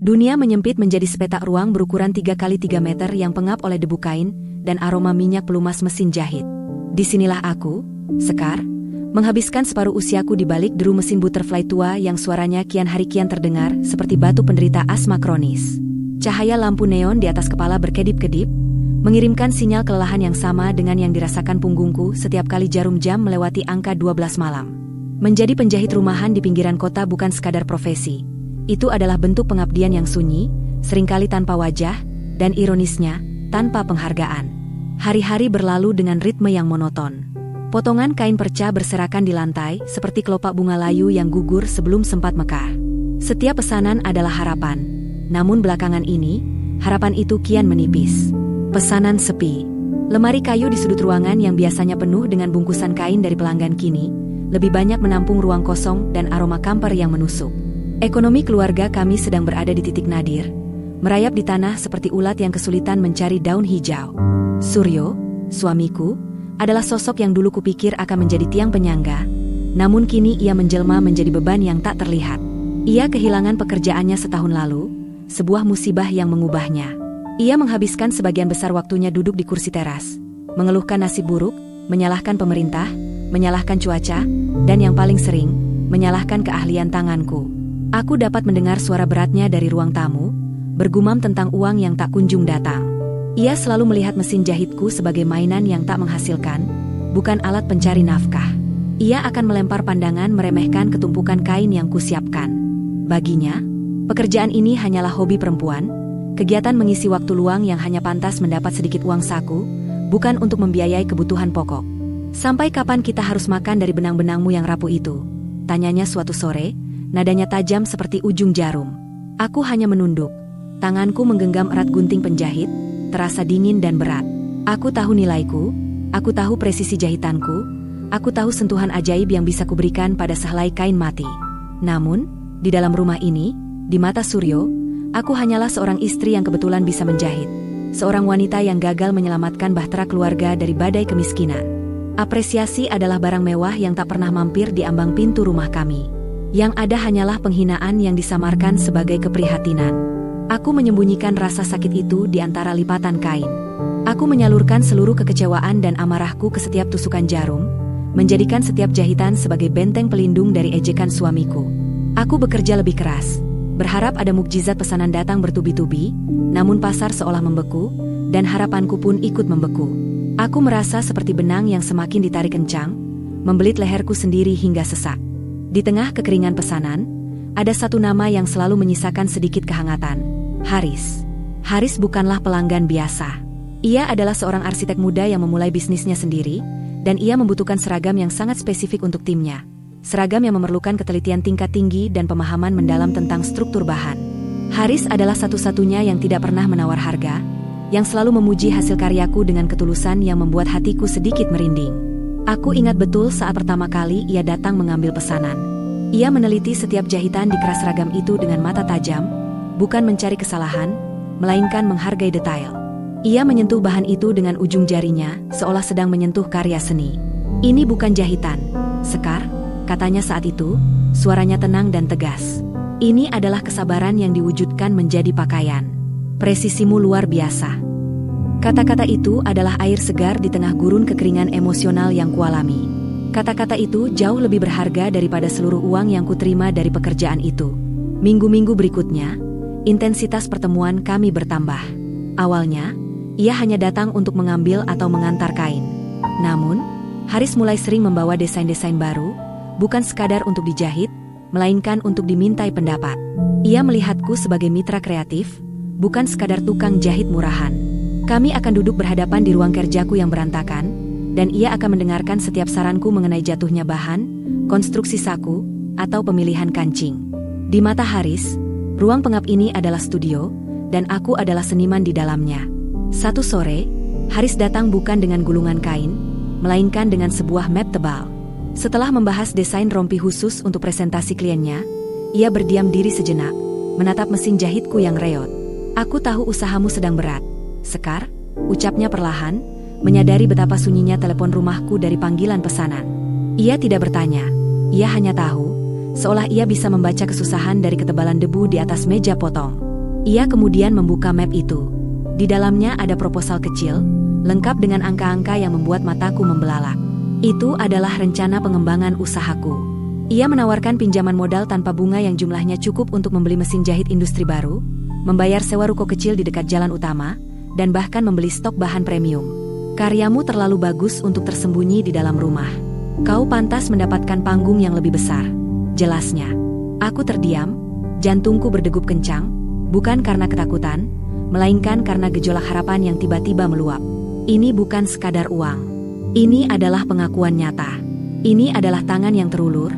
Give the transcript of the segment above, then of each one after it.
Dunia menyempit menjadi sepetak ruang berukuran 3 kali 3 meter yang pengap oleh debu kain dan aroma minyak pelumas mesin jahit. Disinilah aku, Sekar, menghabiskan separuh usiaku di balik deru mesin butterfly tua yang suaranya kian hari kian terdengar seperti batu penderita asma kronis. Cahaya lampu neon di atas kepala berkedip-kedip, mengirimkan sinyal kelelahan yang sama dengan yang dirasakan punggungku setiap kali jarum jam melewati angka 12 malam. Menjadi penjahit rumahan di pinggiran kota bukan sekadar profesi. Itu adalah bentuk pengabdian yang sunyi, seringkali tanpa wajah, dan ironisnya, tanpa penghargaan. Hari-hari berlalu dengan ritme yang monoton. Potongan kain perca berserakan di lantai seperti kelopak bunga layu yang gugur sebelum sempat mekar. Setiap pesanan adalah harapan. Namun belakangan ini, harapan itu kian menipis. Pesanan sepi. Lemari kayu di sudut ruangan yang biasanya penuh dengan bungkusan kain dari pelanggan kini, lebih banyak menampung ruang kosong dan aroma kamper yang menusuk. Ekonomi keluarga kami sedang berada di titik nadir, merayap di tanah seperti ulat yang kesulitan mencari daun hijau. Suryo, suamiku, adalah sosok yang dulu kupikir akan menjadi tiang penyangga, namun kini ia menjelma menjadi beban yang tak terlihat. Ia kehilangan pekerjaannya setahun lalu, sebuah musibah yang mengubahnya. Ia menghabiskan sebagian besar waktunya duduk di kursi teras, mengeluhkan nasib buruk, menyalahkan pemerintah, menyalahkan cuaca, dan yang paling sering, menyalahkan keahlian tanganku. Aku dapat mendengar suara beratnya dari ruang tamu, bergumam tentang uang yang tak kunjung datang. Ia selalu melihat mesin jahitku sebagai mainan yang tak menghasilkan, bukan alat pencari nafkah. Ia akan melempar pandangan meremehkan ketumpukan kain yang kusiapkan. Baginya, pekerjaan ini hanyalah hobi perempuan, kegiatan mengisi waktu luang yang hanya pantas mendapat sedikit uang saku, bukan untuk membiayai kebutuhan pokok. Sampai kapan kita harus makan dari benang-benangmu yang rapuh itu? Tanyanya suatu sore, nadanya tajam seperti ujung jarum. Aku hanya menunduk. Tanganku menggenggam erat gunting penjahit, terasa dingin dan berat. Aku tahu nilaiku, aku tahu presisi jahitanku, aku tahu sentuhan ajaib yang bisa kuberikan pada sehelai kain mati. Namun, di dalam rumah ini, di mata Suryo, aku hanyalah seorang istri yang kebetulan bisa menjahit. Seorang wanita yang gagal menyelamatkan bahtera keluarga dari badai kemiskinan. Apresiasi adalah barang mewah yang tak pernah mampir di ambang pintu rumah kami. Yang ada hanyalah penghinaan yang disamarkan sebagai keprihatinan. Aku menyembunyikan rasa sakit itu di antara lipatan kain. Aku menyalurkan seluruh kekecewaan dan amarahku ke setiap tusukan jarum, menjadikan setiap jahitan sebagai benteng pelindung dari ejekan suamiku. Aku bekerja lebih keras, berharap ada mukjizat pesanan datang bertubi-tubi, namun pasar seolah membeku, dan harapanku pun ikut membeku. Aku merasa seperti benang yang semakin ditarik kencang, membelit leherku sendiri hingga sesak. Di tengah kekeringan pesanan, ada satu nama yang selalu menyisakan sedikit kehangatan. Haris. Haris bukanlah pelanggan biasa. Ia adalah seorang arsitek muda yang memulai bisnisnya sendiri, dan ia membutuhkan seragam yang sangat spesifik untuk timnya. Seragam yang memerlukan ketelitian tingkat tinggi dan pemahaman mendalam tentang struktur bahan. Haris adalah satu-satunya yang tidak pernah menawar harga, yang selalu memuji hasil karyaku dengan ketulusan yang membuat hatiku sedikit merinding. Aku ingat betul saat pertama kali ia datang mengambil pesanan. Ia meneliti setiap jahitan di keras seragam itu dengan mata tajam, bukan mencari kesalahan, melainkan menghargai detail. Ia menyentuh bahan itu dengan ujung jarinya, seolah sedang menyentuh karya seni. Ini bukan jahitan, Sekar, katanya saat itu, suaranya tenang dan tegas. Ini adalah kesabaran yang diwujudkan menjadi pakaian. Presisimu luar biasa. Kata-kata itu adalah air segar di tengah gurun kekeringan emosional yang kualami. Kata-kata itu jauh lebih berharga daripada seluruh uang yang kuterima dari pekerjaan itu. Minggu-minggu berikutnya, intensitas pertemuan kami bertambah. Awalnya, ia hanya datang untuk mengambil atau mengantar kain. Namun, Haris mulai sering membawa desain-desain baru, bukan sekadar untuk dijahit, melainkan untuk dimintai pendapat. Ia melihatku sebagai mitra kreatif, bukan sekadar tukang jahit murahan. Kami akan duduk berhadapan di ruang kerjaku yang berantakan, dan ia akan mendengarkan setiap saranku mengenai jatuhnya bahan, konstruksi saku, atau pemilihan kancing. Di mata Haris, ruang pengap ini adalah studio, dan aku adalah seniman di dalamnya. Satu sore, Haris datang bukan dengan gulungan kain, melainkan dengan sebuah map tebal. Setelah membahas desain rompi khusus untuk presentasi kliennya, ia berdiam diri sejenak, menatap mesin jahitku yang reot. Aku tahu usahamu sedang berat, Sekar, ucapnya perlahan, menyadari betapa sunyinya telepon rumahku dari panggilan pesanan. Ia tidak bertanya, ia hanya tahu, seolah ia bisa membaca kesusahan dari ketebalan debu di atas meja potong. Ia kemudian membuka map itu. Di dalamnya ada proposal kecil, lengkap dengan angka-angka yang membuat mataku membelalak. Itu adalah rencana pengembangan usahaku. Ia menawarkan pinjaman modal tanpa bunga yang jumlahnya cukup untuk membeli mesin jahit industri baru, membayar sewa ruko kecil di dekat jalan utama, dan bahkan membeli stok bahan premium. Karyamu terlalu bagus untuk tersembunyi di dalam rumah. Kau pantas mendapatkan panggung yang lebih besar, jelasnya. Aku terdiam, jantungku berdegup kencang, bukan karena ketakutan, melainkan karena gejolak harapan yang tiba-tiba meluap. Ini bukan sekadar uang. Ini adalah pengakuan nyata. Ini adalah tangan yang terulur,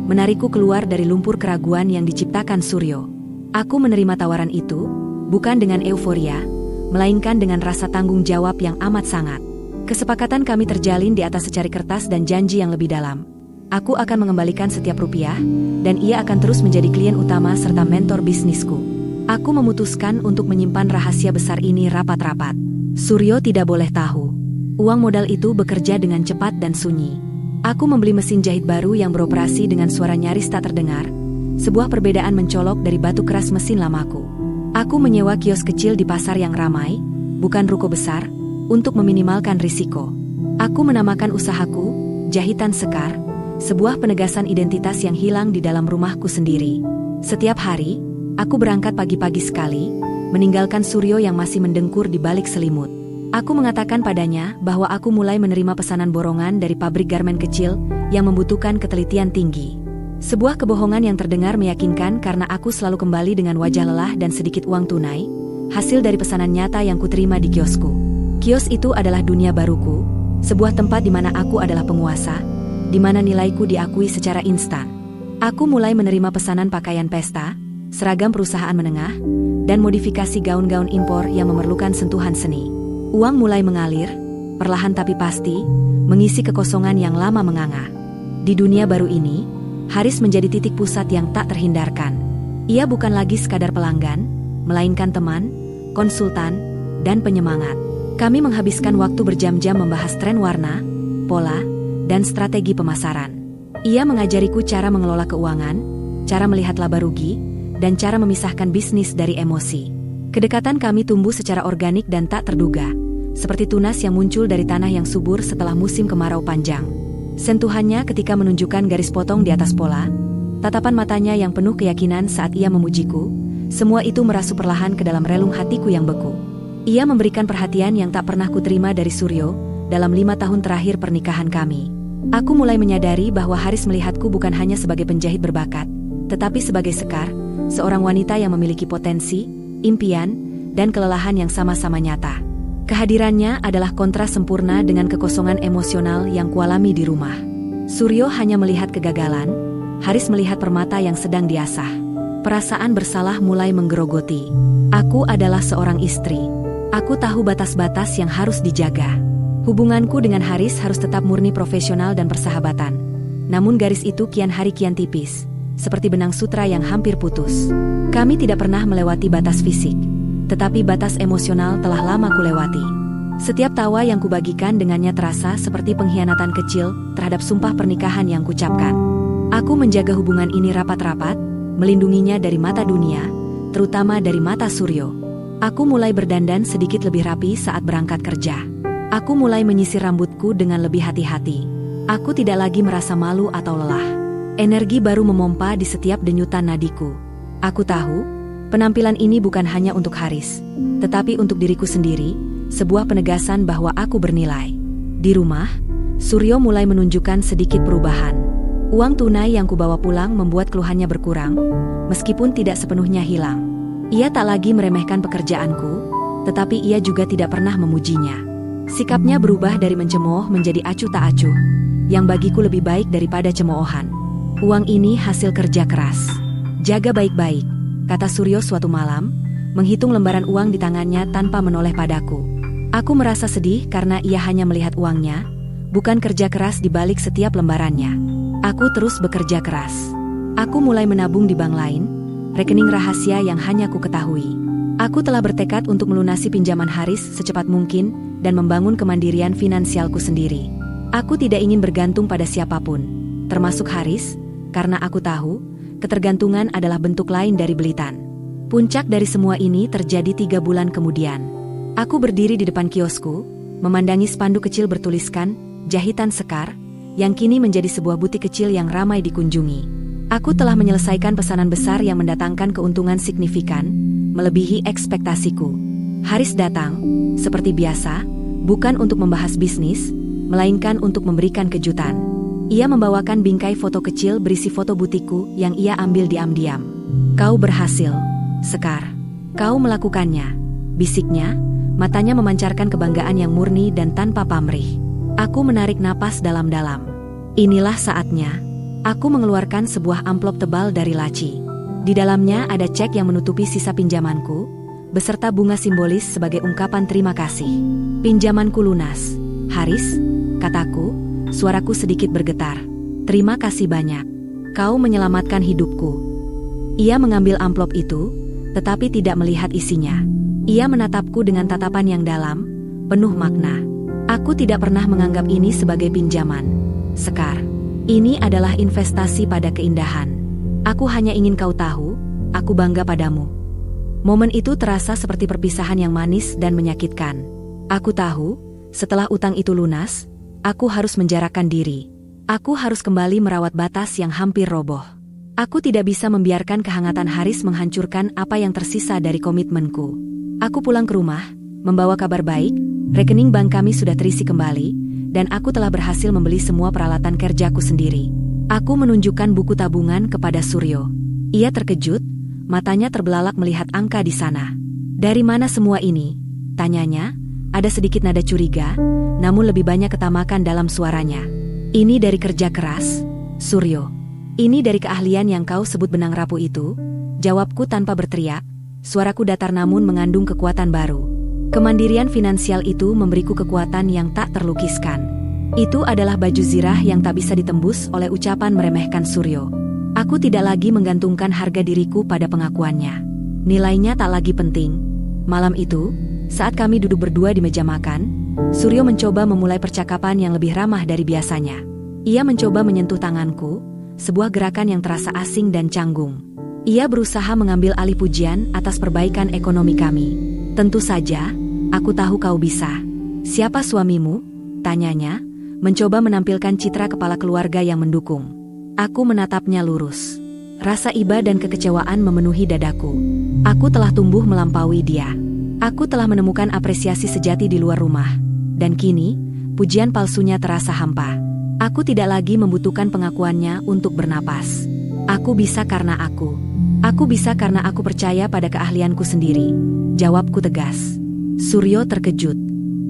menarikku keluar dari lumpur keraguan yang diciptakan Suryo. Aku menerima tawaran itu, bukan dengan euforia, melainkan dengan rasa tanggung jawab yang amat sangat. Kesepakatan kami terjalin di atas secari kertas dan janji yang lebih dalam. Aku akan mengembalikan setiap rupiah, dan ia akan terus menjadi klien utama serta mentor bisnisku. Aku memutuskan untuk menyimpan rahasia besar ini rapat-rapat. Suryo tidak boleh tahu. Uang modal itu bekerja dengan cepat dan sunyi. Aku membeli mesin jahit baru yang beroperasi dengan suara nyaris tak terdengar, sebuah perbedaan mencolok dari batu keras mesin lamaku. Aku menyewa kios kecil di pasar yang ramai, bukan ruko besar, untuk meminimalkan risiko. Aku menamakan usahaku, Jahitan Sekar, sebuah penegasan identitas yang hilang di dalam rumahku sendiri. Setiap hari, aku berangkat pagi-pagi sekali, meninggalkan Suryo yang masih mendengkur di balik selimut. Aku mengatakan padanya bahwa aku mulai menerima pesanan borongan dari pabrik garmen kecil yang membutuhkan ketelitian tinggi. Sebuah kebohongan yang terdengar meyakinkan karena aku selalu kembali dengan wajah lelah dan sedikit uang tunai, hasil dari pesanan nyata yang kuterima di kiosku. Kios itu adalah dunia baruku, sebuah tempat di mana aku adalah penguasa, di mana nilaiku diakui secara instan. Aku mulai menerima pesanan pakaian pesta, seragam perusahaan menengah, dan modifikasi gaun-gaun impor yang memerlukan sentuhan seni. Uang mulai mengalir, perlahan tapi pasti, mengisi kekosongan yang lama menganga. Di dunia baru ini, Haris menjadi titik pusat yang tak terhindarkan. Ia bukan lagi sekadar pelanggan, melainkan teman, konsultan, dan penyemangat. Kami menghabiskan waktu berjam-jam membahas tren warna, pola, dan strategi pemasaran. Ia mengajariku cara mengelola keuangan, cara melihat laba rugi, dan cara memisahkan bisnis dari emosi. Kedekatan kami tumbuh secara organik dan tak terduga, seperti tunas yang muncul dari tanah yang subur setelah musim kemarau panjang. Sentuhannya ketika menunjukkan garis potong di atas pola, tatapan matanya yang penuh keyakinan saat ia memujiku, semua itu merasuk perlahan ke dalam relung hatiku yang beku. Ia memberikan perhatian yang tak pernah kuterima dari Suryo dalam 5 tahun terakhir pernikahan kami. Aku mulai menyadari bahwa Haris melihatku bukan hanya sebagai penjahit berbakat, tetapi sebagai Sekar, seorang wanita yang memiliki potensi, impian, dan kelelahan yang sama-sama nyata. Kehadirannya adalah kontras sempurna dengan kekosongan emosional yang kualami di rumah. Suryo hanya melihat kegagalan, Haris melihat permata yang sedang diasah. Perasaan bersalah mulai menggerogoti. Aku adalah seorang istri. Aku tahu batas-batas yang harus dijaga. Hubunganku dengan Haris harus tetap murni profesional dan persahabatan. Namun garis itu kian hari kian tipis, seperti benang sutra yang hampir putus. Kami tidak pernah melewati batas fisik, tetapi batas emosional telah lama kulewati. Setiap tawa yang kubagikan dengannya terasa seperti pengkhianatan kecil terhadap sumpah pernikahan yang kucapkan. Aku menjaga hubungan ini rapat-rapat, melindunginya dari mata dunia, terutama dari mata Suryo. Aku mulai berdandan sedikit lebih rapi saat berangkat kerja. Aku mulai menyisir rambutku dengan lebih hati-hati. Aku tidak lagi merasa malu atau lelah. Energi baru memompa di setiap denyutan nadiku. Aku tahu, penampilan ini bukan hanya untuk Haris, tetapi untuk diriku sendiri, sebuah penegasan bahwa aku bernilai. Di rumah, Suryo mulai menunjukkan sedikit perubahan. Uang tunai yang kubawa pulang membuat keluhannya berkurang, meskipun tidak sepenuhnya hilang. Ia tak lagi meremehkan pekerjaanku, tetapi ia juga tidak pernah memujinya. Sikapnya berubah dari mencemooh menjadi acuh tak acuh, yang bagiku lebih baik daripada cemoohan. Uang ini hasil kerja keras. Jaga baik-baik, kata Suryo suatu malam, menghitung lembaran uang di tangannya tanpa menoleh padaku. Aku merasa sedih karena ia hanya melihat uangnya, bukan kerja keras di balik setiap lembarannya. Aku terus bekerja keras. Aku mulai menabung di bank lain, rekening rahasia yang hanya ku ketahui. Aku telah bertekad untuk melunasi pinjaman Haris secepat mungkin dan membangun kemandirian finansialku sendiri. Aku tidak ingin bergantung pada siapapun, termasuk Haris, karena aku tahu, ketergantungan adalah bentuk lain dari belitan. Puncak dari semua ini terjadi 3 bulan kemudian. Aku berdiri di depan kiosku, memandangi spanduk kecil bertuliskan, Jahitan Sekar, yang kini menjadi sebuah butik kecil yang ramai dikunjungi. Aku telah menyelesaikan pesanan besar yang mendatangkan keuntungan signifikan, melebihi ekspektasiku. Haris datang, seperti biasa, bukan untuk membahas bisnis, melainkan untuk memberikan kejutan. Ia membawakan bingkai foto kecil berisi foto butikku yang ia ambil diam-diam. Kau berhasil, Sekar. Kau melakukannya, bisiknya, matanya memancarkan kebanggaan yang murni dan tanpa pamrih. Aku menarik napas dalam-dalam. Inilah saatnya. Aku mengeluarkan sebuah amplop tebal dari laci. Di dalamnya ada cek yang menutupi sisa pinjamanku, beserta bunga simbolis sebagai ungkapan terima kasih. Pinjamanku lunas, Haris, kataku, suaraku sedikit bergetar. Terima kasih banyak. Kau menyelamatkan hidupku. Ia mengambil amplop itu, tetapi tidak melihat isinya. Ia menatapku dengan tatapan yang dalam, penuh makna. Aku tidak pernah menganggap ini sebagai pinjaman, Sekar. Ini adalah investasi pada keindahan. Aku hanya ingin kau tahu, aku bangga padamu. Momen itu terasa seperti perpisahan yang manis dan menyakitkan. Aku tahu, setelah utang itu lunas, aku harus menjarakkan diri. Aku harus kembali merawat batas yang hampir roboh. Aku tidak bisa membiarkan kehangatan Haris menghancurkan apa yang tersisa dari komitmenku. Aku pulang ke rumah, membawa kabar baik, rekening bank kami sudah terisi kembali, dan aku telah berhasil membeli semua peralatan kerjaku sendiri. Aku menunjukkan buku tabungan kepada Suryo. Ia terkejut, matanya terbelalak melihat angka di sana. Dari mana semua ini? Tanyanya, ada sedikit nada curiga, namun lebih banyak ketamakan dalam suaranya. Ini dari kerja keras, Suryo. Ini dari keahlian yang kau sebut benang rapuh itu, jawabku tanpa berteriak, suaraku datar namun mengandung kekuatan baru. Kemandirian finansial itu memberiku kekuatan yang tak terlukiskan. Itu adalah baju zirah yang tak bisa ditembus oleh ucapan meremehkan Suryo. Aku tidak lagi menggantungkan harga diriku pada pengakuannya. Nilainya tak lagi penting. Malam itu, saat kami duduk berdua di meja makan, Suryo mencoba memulai percakapan yang lebih ramah dari biasanya. Ia mencoba menyentuh tanganku, sebuah gerakan yang terasa asing dan canggung. Ia berusaha mengambil alih pujian atas perbaikan ekonomi kami. Tentu saja, aku tahu kau bisa. Siapa suamimu? Tanyanya, mencoba menampilkan citra kepala keluarga yang mendukung. Aku menatapnya lurus. Rasa iba dan kekecewaan memenuhi dadaku. Aku telah tumbuh melampaui dia. Aku telah menemukan apresiasi sejati di luar rumah. Dan kini, pujian palsunya terasa hampa. Aku tidak lagi membutuhkan pengakuannya untuk bernapas. Aku bisa karena aku. Aku bisa karena aku percaya pada keahlianku sendiri. Jawabku tegas. Suryo terkejut.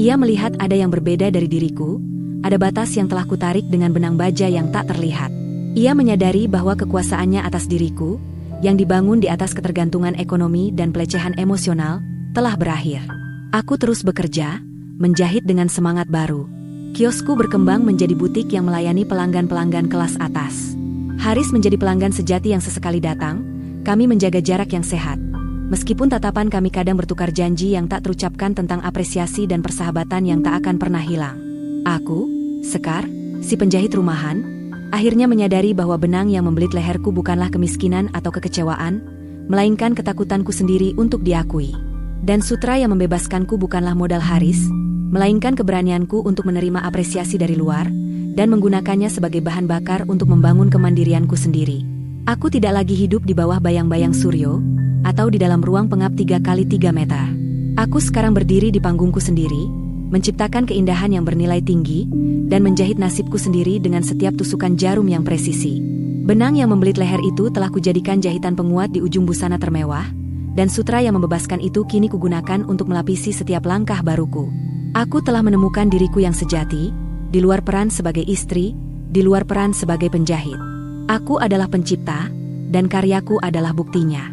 Ia melihat ada yang berbeda dari diriku, ada batas yang telah kutarik dengan benang baja yang tak terlihat. Ia menyadari bahwa kekuasaannya atas diriku, yang dibangun di atas ketergantungan ekonomi dan pelecehan emosional, telah berakhir. Aku terus bekerja, menjahit dengan semangat baru. Kiosku berkembang menjadi butik yang melayani pelanggan-pelanggan kelas atas. Haris menjadi pelanggan sejati yang sesekali datang, kami menjaga jarak yang sehat. Meskipun tatapan kami kadang bertukar janji yang tak terucapkan tentang apresiasi dan persahabatan yang tak akan pernah hilang. Aku, Sekar, si penjahit rumahan, akhirnya menyadari bahwa benang yang membelit leherku bukanlah kemiskinan atau kekecewaan, melainkan ketakutanku sendiri untuk diakui. Dan sutra yang membebaskanku bukanlah modal Haris, melainkan keberanianku untuk menerima apresiasi dari luar, dan menggunakannya sebagai bahan bakar untuk membangun kemandirianku sendiri. Aku tidak lagi hidup di bawah bayang-bayang Suryo, atau di dalam ruang pengap 3x3 meter. Aku sekarang berdiri di panggungku sendiri, menciptakan keindahan yang bernilai tinggi, dan menjahit nasibku sendiri dengan setiap tusukan jarum yang presisi. Benang yang membelit leher itu telah kujadikan jahitan penguat di ujung busana termewah, dan sutra yang membebaskan itu kini kugunakan untuk melapisi setiap langkah baruku. Aku telah menemukan diriku yang sejati, di luar peran sebagai istri, di luar peran sebagai penjahit. Aku adalah pencipta, dan karyaku adalah buktinya.